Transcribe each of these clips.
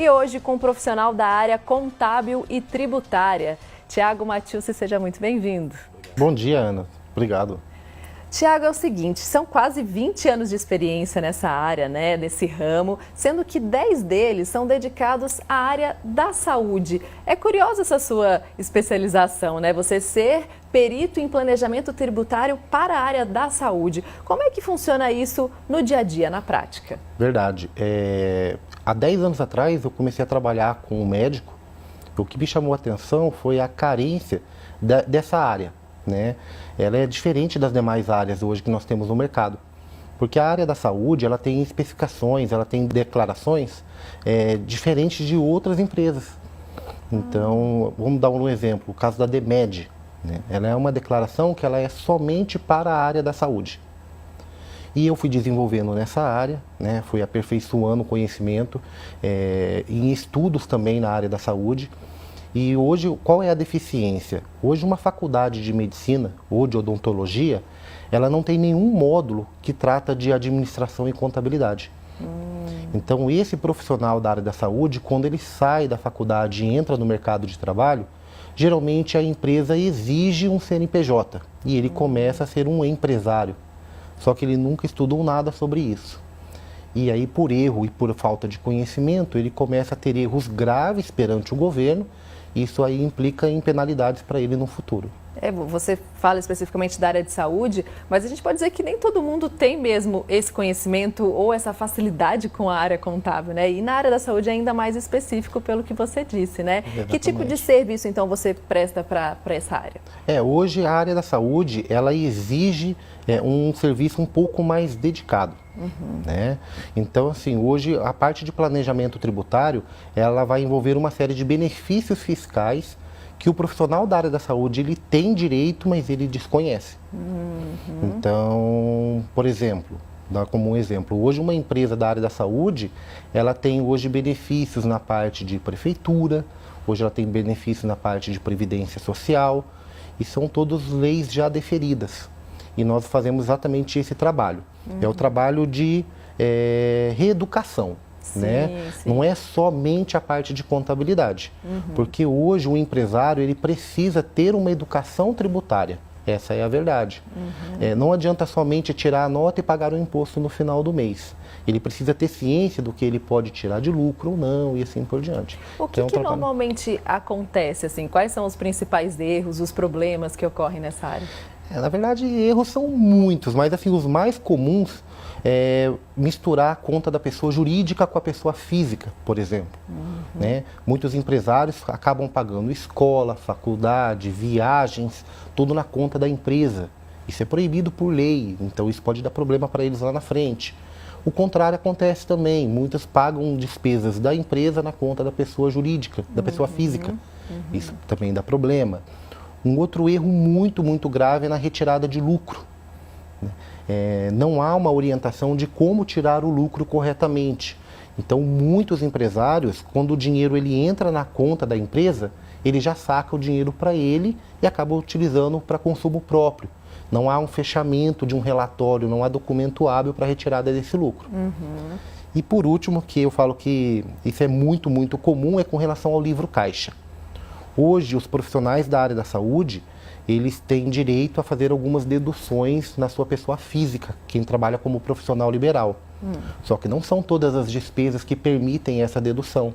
e hoje com um profissional da área contábil e tributária. Tiago Matiusi, seja muito bem-vindo. Bom dia, Ana. Obrigado. Tiago, é o seguinte, são quase 20 anos de experiência nessa área, né, nesse ramo, sendo que 10 deles são dedicados à área da saúde. É curiosa essa sua especialização, né? Você ser perito em planejamento tributário para a área da saúde. Como é que funciona isso no dia a dia, na prática? Verdade. Há 10 anos atrás eu comecei a trabalhar com um médico. O que me chamou a atenção foi a carência dessa área, né? Ela é diferente das demais áreas hoje que nós temos no mercado. Porque a área da saúde, ela tem especificações, ela tem declarações diferentes de outras empresas. Então, vamos dar um exemplo, o caso da DMED, né? Ela é uma declaração que ela é somente para a área da saúde. E eu fui desenvolvendo nessa área, né? Fui aperfeiçoando o conhecimento em estudos também na área da saúde. E hoje, qual é a deficiência? Hoje, uma faculdade de medicina ou de odontologia, ela não tem nenhum módulo que trata de administração e contabilidade. Então, esse profissional da área da saúde, quando ele sai da faculdade e entra no mercado de trabalho, geralmente a empresa exige um CNPJ e ele começa a ser um empresário. Só que ele nunca estudou nada sobre isso. E aí, por erro e por falta de conhecimento, ele começa a ter erros graves perante o governo. Isso aí implica em penalidades para ele no futuro. Você fala especificamente da área de saúde, mas a gente pode dizer que nem todo mundo tem mesmo esse conhecimento ou essa facilidade com a área contábil, né? E na área da saúde é ainda mais específico pelo que você disse, né? Exatamente. Que tipo de serviço, então, você presta para essa área? Hoje a área da saúde, ela exige um serviço um pouco mais dedicado. Né? Então, assim, hoje a parte de planejamento tributário, ela vai envolver uma série de benefícios fiscais que o profissional da área da saúde, ele tem direito, mas ele desconhece. Então, por exemplo, dá como um exemplo, hoje uma empresa da área da saúde, ela tem hoje benefícios na parte de prefeitura, hoje ela tem benefícios na parte de previdência social, e são todas leis já deferidas. E nós fazemos exatamente esse trabalho. É o trabalho de reeducação. Né? Sim. Não é somente a parte de contabilidade, porque hoje o empresário ele precisa ter uma educação tributária, essa é a verdade. Não adianta somente tirar a nota e pagar o imposto no final do mês, ele precisa ter ciência do que ele pode tirar de lucro ou não e assim por diante. O que normalmente acontece, assim? Quais são os principais erros, os problemas que ocorrem nessa área? Na verdade, erros são muitos, mas assim, os mais comuns é misturar a conta da pessoa jurídica com a pessoa física, por exemplo. Né? Muitos empresários acabam pagando escola, faculdade, viagens, tudo na conta da empresa. Isso é proibido por lei, então isso pode dar problema para eles lá na frente. O contrário acontece também, muitos pagam despesas da empresa na conta da pessoa jurídica, da pessoa física. Isso também dá problema. Um outro erro muito, muito grave é na retirada de lucro. Não há uma orientação de como tirar o lucro corretamente. Então, muitos empresários, quando o dinheiro ele entra na conta da empresa, ele já saca o dinheiro para ele e acaba utilizando para consumo próprio. Não há um fechamento de um relatório, não há documento hábil para retirada desse lucro. E por último, que eu falo que isso é muito, muito comum, é com relação ao livro caixa. Hoje, os profissionais da área da saúde, eles têm direito a fazer algumas deduções na sua pessoa física, quem trabalha como profissional liberal. Só que não são todas as despesas que permitem essa dedução.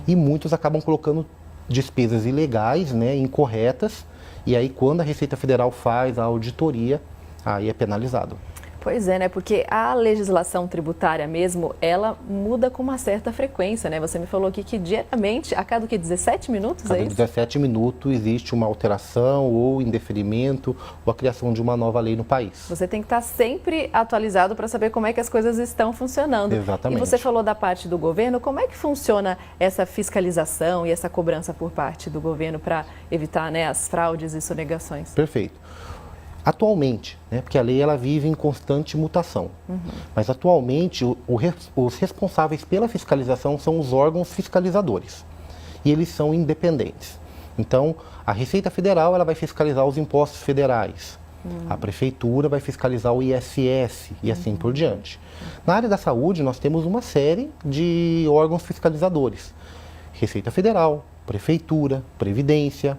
E muitos acabam colocando despesas ilegais, né, incorretas, e aí quando a Receita Federal faz a auditoria, aí é penalizado. Pois é, né? Porque a legislação tributária mesmo, ela muda com uma certa frequência, né? Você me falou aqui que diariamente, a cada 17 minutos, cada é isso? 17 minutos existe uma alteração ou indeferimento ou a criação de uma nova lei no país. Você tem que estar sempre atualizado para saber como é que as coisas estão funcionando. Exatamente. E você falou da parte do governo, como é que funciona essa fiscalização e essa cobrança por parte do governo para evitar, né, as fraudes e sonegações? Perfeito. Atualmente, né, porque a lei ela vive em constante mutação, mas atualmente os responsáveis pela fiscalização são os órgãos fiscalizadores e eles são independentes. Então, a Receita Federal ela vai fiscalizar os impostos federais, A prefeitura vai fiscalizar o ISS e assim por diante. Na área da saúde, nós temos uma série de órgãos fiscalizadores. Receita Federal, Prefeitura, Previdência,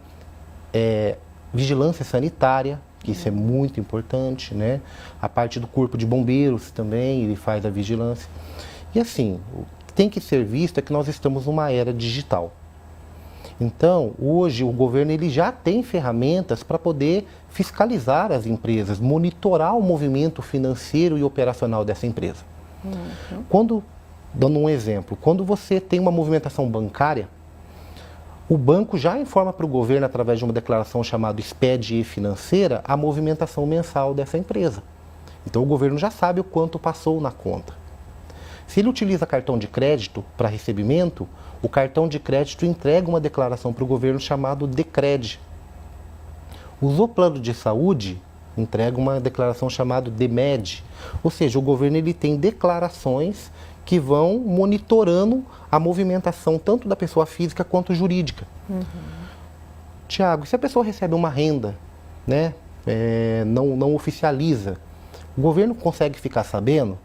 Vigilância Sanitária, que isso é muito importante, né? A parte do Corpo de Bombeiros também, ele faz a vigilância. E assim, o que tem que ser visto é que nós estamos numa era digital. Então, hoje o governo ele já tem ferramentas para poder fiscalizar as empresas, monitorar o movimento financeiro e operacional dessa empresa. Dando um exemplo, quando você tem uma movimentação bancária, o banco já informa para o governo, através de uma declaração chamada SPED financeira, a movimentação mensal dessa empresa. Então, o governo já sabe o quanto passou na conta. Se ele utiliza cartão de crédito para recebimento, o cartão de crédito entrega uma declaração para o governo chamado DECRED. Usou plano de saúde, entrega uma declaração chamada DEMED. Ou seja, o governo ele tem declarações que vão monitorando a movimentação tanto da pessoa física quanto jurídica. Tiago, se a pessoa recebe uma renda, né, não oficializa, o governo consegue ficar sabendo?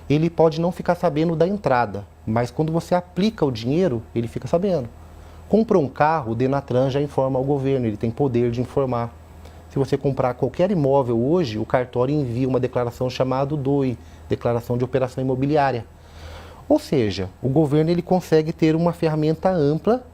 Ele pode não ficar sabendo da entrada, mas quando você aplica o dinheiro, ele fica sabendo. Comprou um carro, o Denatran já informa ao governo, ele tem poder de informar. Se você comprar qualquer imóvel hoje, o cartório envia uma declaração chamada DOI, Declaração de Operação Imobiliária. Ou seja, o governo ele consegue ter uma ferramenta ampla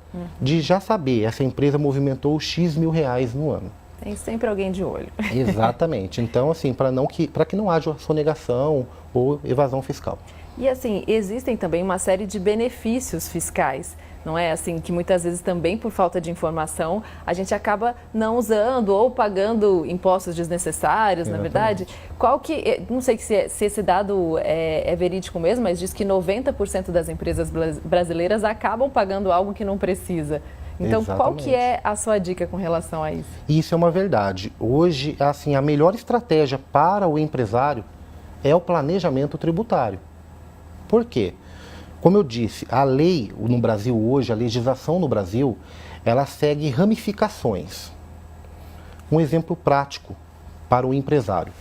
de já saber, essa empresa movimentou X mil reais no ano. Tem sempre alguém de olho. Exatamente. Então, assim, para que não haja sonegação ou evasão fiscal. E assim, existem também uma série de benefícios fiscais, não é? Assim, que muitas vezes também por falta de informação, a gente acaba não usando ou pagando impostos desnecessários, na verdade. Qual que, não sei se esse dado é verídico mesmo, mas diz que 90% das empresas brasileiras acabam pagando algo que não precisa. Então, qual que é a sua dica com relação a isso? Isso é uma verdade. Hoje, assim, a melhor estratégia para o empresário é o planejamento tributário. Por quê? Como eu disse, a lei no Brasil hoje, a legislação no Brasil, ela segue ramificações. Um exemplo prático para o empresário.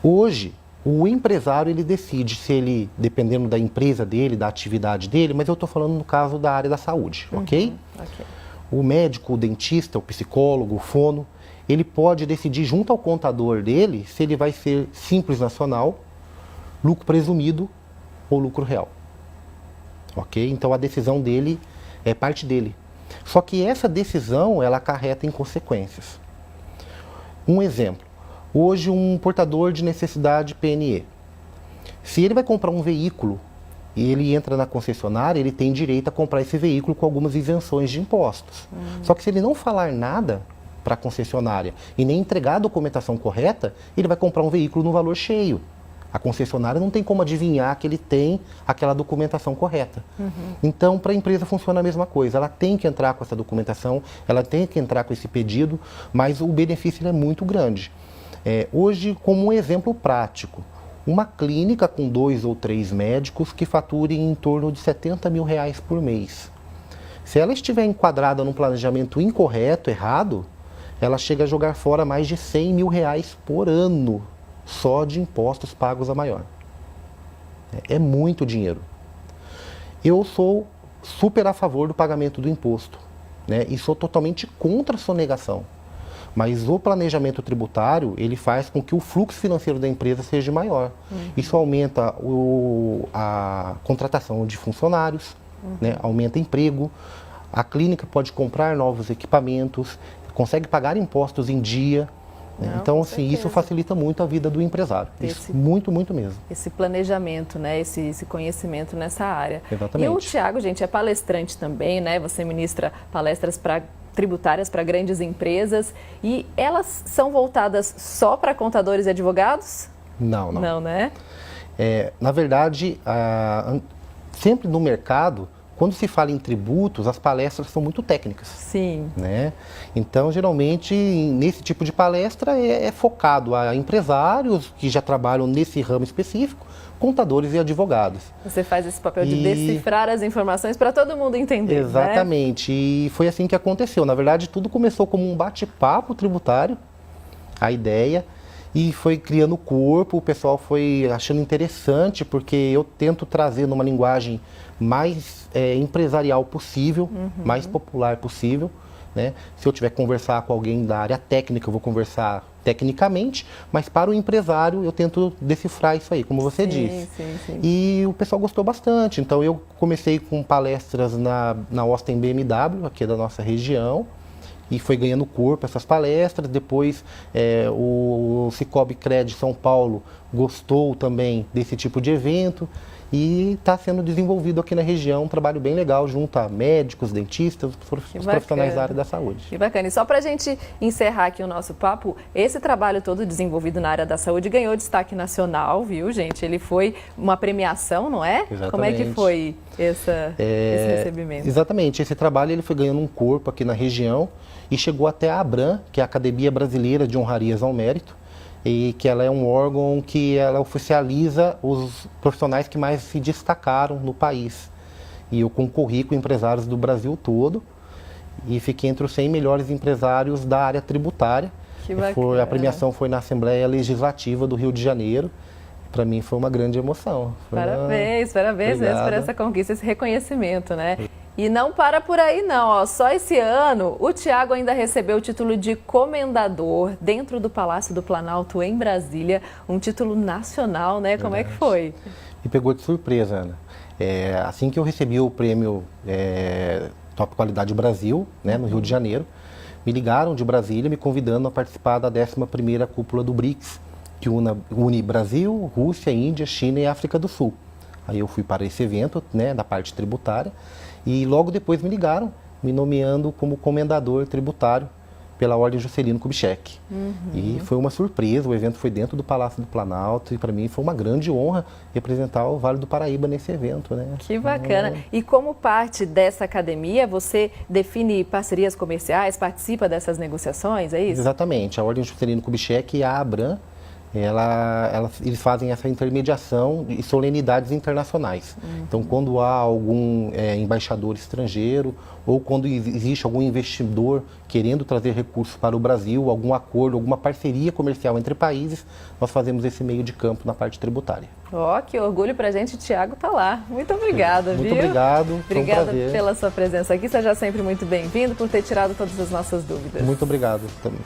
Hoje, o empresário ele decide se ele, dependendo da empresa dele, da atividade dele, mas eu estou falando no caso da área da saúde, ok? O médico, o dentista, o psicólogo, o fono, ele pode decidir junto ao contador dele se ele vai ser simples nacional, lucro presumido ou lucro real. Ok? Então a decisão dele é parte dele. Só que essa decisão ela acarreta em consequências. Um exemplo. Hoje um portador de necessidade PNE. Se ele vai comprar um veículo e ele entra na concessionária, ele tem direito a comprar esse veículo com algumas isenções de impostos. Só que se ele não falar nada para a concessionária e nem entregar a documentação correta, ele vai comprar um veículo no valor cheio. A concessionária não tem como adivinhar que ele tem aquela documentação correta. Então, para a empresa funciona a mesma coisa. Ela tem que entrar com essa documentação, ela tem que entrar com esse pedido, mas o benefício é muito grande. Hoje, como um exemplo prático, uma clínica com 2 ou 3 médicos que faturem em torno de 70 mil reais por mês. Se ela estiver enquadrada num planejamento incorreto, errado, ela chega a jogar fora mais de 100 mil reais por ano, só de impostos pagos a maior. É muito dinheiro. Eu sou super a favor do pagamento do imposto, né? E sou totalmente contra a sonegação. Mas o planejamento tributário, ele faz com que o fluxo financeiro da empresa seja maior. Isso aumenta a contratação de funcionários, né? Aumenta emprego, a clínica pode comprar novos equipamentos, consegue pagar impostos em dia. Não, então, assim, isso facilita muito a vida do empresário. Isso, muito, muito mesmo. Esse planejamento, né? Esse conhecimento nessa área. Exatamente. E o Thiago, gente, é palestrante também, né? Você ministra palestras tributárias para grandes empresas. E elas são voltadas só para contadores e advogados? Não, não. Não, né? Na verdade, sempre no mercado, quando se fala em tributos, as palestras são muito técnicas. Sim. Né? Então, geralmente, nesse tipo de palestra é focado a empresários que já trabalham nesse ramo específico, contadores e advogados. Você faz esse papel de decifrar as informações para todo mundo entender. Exatamente. Né? E foi assim que aconteceu. Na verdade, tudo começou como um bate-papo tributário. a ideia e foi criando o corpo, o pessoal foi achando interessante, porque eu tento trazer numa linguagem mais empresarial possível, mais popular possível, né? Se eu tiver que conversar com alguém da área técnica, eu vou conversar tecnicamente, mas para o empresário eu tento decifrar isso aí, como você disse. Sim. E o pessoal gostou bastante, então eu comecei com palestras na Austin BMW, aqui da nossa região, e foi ganhando corpo essas palestras. Depois o Cicobi Cred São Paulo gostou também desse tipo de evento e está sendo desenvolvido aqui na região um trabalho bem legal junto a médicos, dentistas, os profissionais da área da saúde. Que bacana. E só para a gente encerrar aqui o nosso papo, esse trabalho todo desenvolvido na área da saúde ganhou destaque nacional, viu, gente? Ele foi uma premiação, não é? Exatamente. Como é que foi esse recebimento? Exatamente. Esse trabalho ele foi ganhando um corpo aqui na região e chegou até a ABRAM, que é a Academia Brasileira de Honrarias ao Mérito, e que ela é um órgão que ela oficializa os profissionais que mais se destacaram no país. E eu concorri com empresários do Brasil todo e fiquei entre os 100 melhores empresários da área tributária. Que bacana. A premiação foi na Assembleia Legislativa do Rio de Janeiro. Para mim foi uma grande emoção. Parabéns mesmo por essa conquista, esse reconhecimento, né? E não para por aí não, ó. Só esse ano o Thiago ainda recebeu o título de comendador dentro do Palácio do Planalto em Brasília, um título nacional, né? Como é que foi? Me pegou de surpresa, Ana. Assim que eu recebi o prêmio Top Qualidade Brasil, né, no Rio de Janeiro, me ligaram de Brasília me convidando a participar da 11ª cúpula do BRICS, que une Brasil, Rússia, Índia, China e África do Sul. Aí eu fui para esse evento, né, da parte tributária, e logo depois me ligaram, me nomeando como comendador tributário pela Ordem Juscelino Kubitschek. E foi uma surpresa, o evento foi dentro do Palácio do Planalto e para mim foi uma grande honra representar o Vale do Paraíba nesse evento, né? Que bacana! E como parte dessa academia, você define parcerias comerciais, participa dessas negociações, é isso? Exatamente, a Ordem Juscelino Kubitschek e a ABRAM, eles fazem essa intermediação e solenidades internacionais. Então, quando há algum embaixador estrangeiro ou quando existe algum investidor querendo trazer recursos para o Brasil, algum acordo, alguma parceria comercial entre países, nós fazemos esse meio de campo na parte tributária. Ó, que orgulho pra gente, Thiago tá lá. Muito obrigada, viu? Muito obrigado. Obrigada pela sua presença aqui. Seja sempre muito bem-vindo, por ter tirado todas as nossas dúvidas. Muito obrigado também.